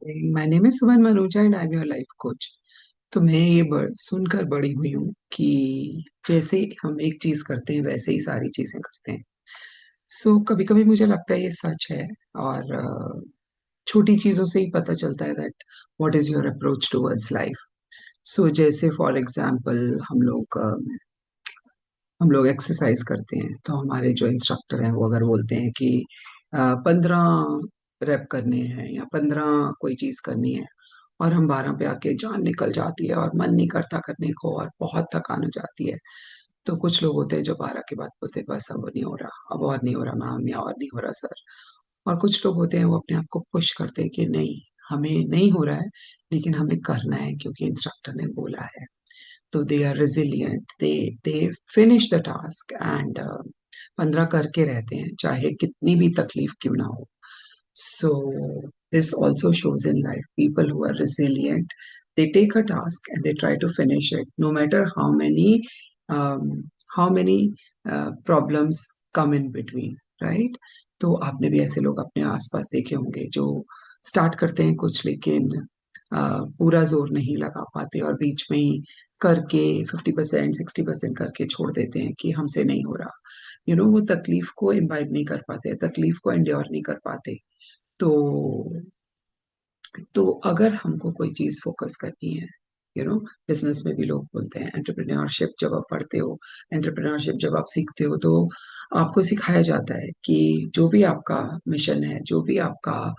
My name is Suman Manoja and I am your life coach. तो मैं ये सुनकर बड़ी हुई हूँ कि जैसे हम एक चीज करते हैं वैसे ही सारी चीजें करते हैं। कभी कभी मुझे लगता है ये सच है। और छोटी चीजों से ही पता चलता है that what is your approach towards life. जैसे फॉर एग्जांपल हम लोग एक्सरसाइज करते हैं तो हमारे जो इंस्ट्रक्टर हैं वो अगर बोलते हैं कि 15 रैप करने हैं या 15 कोई चीज करनी है, और हम 12 पे आके जान निकल जाती है और मन नहीं करता करने को और बहुत थकान हो जाती है। तो कुछ लोग होते हैं जो 12 के बाद बोलते हैं बस अब नहीं हो रहा, अब और नहीं हो रहा मैम, या और नहीं हो रहा सर। और कुछ लोग होते हैं वो अपने आप को पुश करते हैं कि नहीं, हमें नहीं हो रहा है लेकिन हमें करना है क्योंकि इंस्ट्रक्टर ने बोला है। तो they are resilient, they finish the task and 15 करके रहते हैं चाहे कितनी भी तकलीफ क्यों ना हो। So this also shows in life people who are resilient. They take a task and they try to finish it, no matter um, how many problems come in between, right? तो आपने भी ऐसे लोग अपने आसपास देखे होंगे जो स्टार्ट करते हैं कुछ लेकिन पूरा जोर नहीं लगा पाते और बीच में ही करके 50% 60% करके छोड़ देते हैं कि हमसे नहीं हो रहा। वो तकलीफ को इम्बाइब नहीं कर पाते, तकलीफ को एंड्योर नहीं कर पाते। तो अगर हमको कोई चीज फोकस करनी है, बिजनेस में भी लोग बोलते हैं एंटरप्रेन्योरशिप जब आप पढ़ते हो, एंटरप्रेन्योरशिप जब आप सीखते हो तो आपको सिखाया जाता है कि जो भी आपका मिशन है, जो भी आपका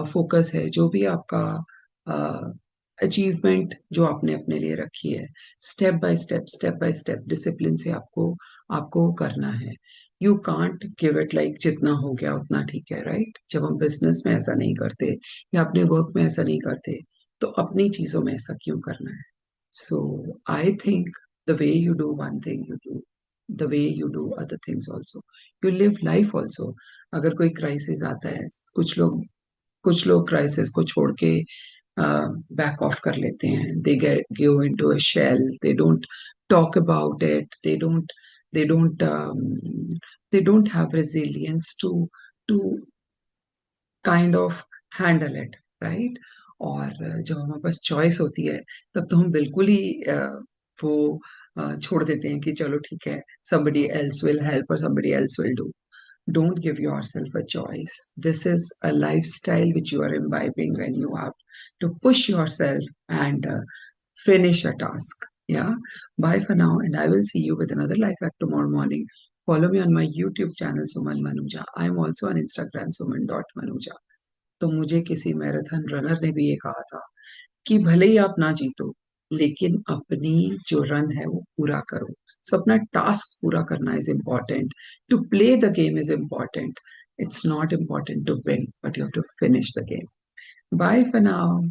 फोकस है, जो भी आपका अचीवमेंट जो आपने अपने लिए रखी है, स्टेप बाय स्टेप डिसिप्लिन से आपको आपको करना है। You can't give it like जितना हो गया उतना ठीक है, राइट? जब हम बिजनेस में ऐसा नहीं करते या अपने वर्क में ऐसा नहीं करते तो अपनी चीजों में ऐसा क्यों करना है? So I think the way you do one thing you do the way you do other things also, you live life also. अगर कोई क्राइसिस आता है, कुछ लोग क्राइसिस को छोड़ के बैक ऑफ कर लेते हैं, they get go into a shell, they don't talk about it, they don't um, they don't have resilience to kind of handle it, right? और जब हमारे पास चॉइस होती है तब तो हम बिल्कुल ही वो छोड़ देते हैं कि चलो ठीक है, somebody else will help or somebody else will do. Don't give yourself a choice. This is a lifestyle which you are imbibing when you have to push yourself and finish a task. Yeah. Bye for now, and I will see you with another life hack tomorrow morning. Follow me on my YouTube channel, Suman Manuja. I am also on Instagram, suman.manuja. तो मुझे किसी marathon runner ने भी ये कहा था कि भले ही आप ना जीतो लेकिन अपनी जो रन है वो पूरा करो। अपना टास्क पूरा करना is important, to play the game is important. It's not important to win but you have to finish the game. Bye for now.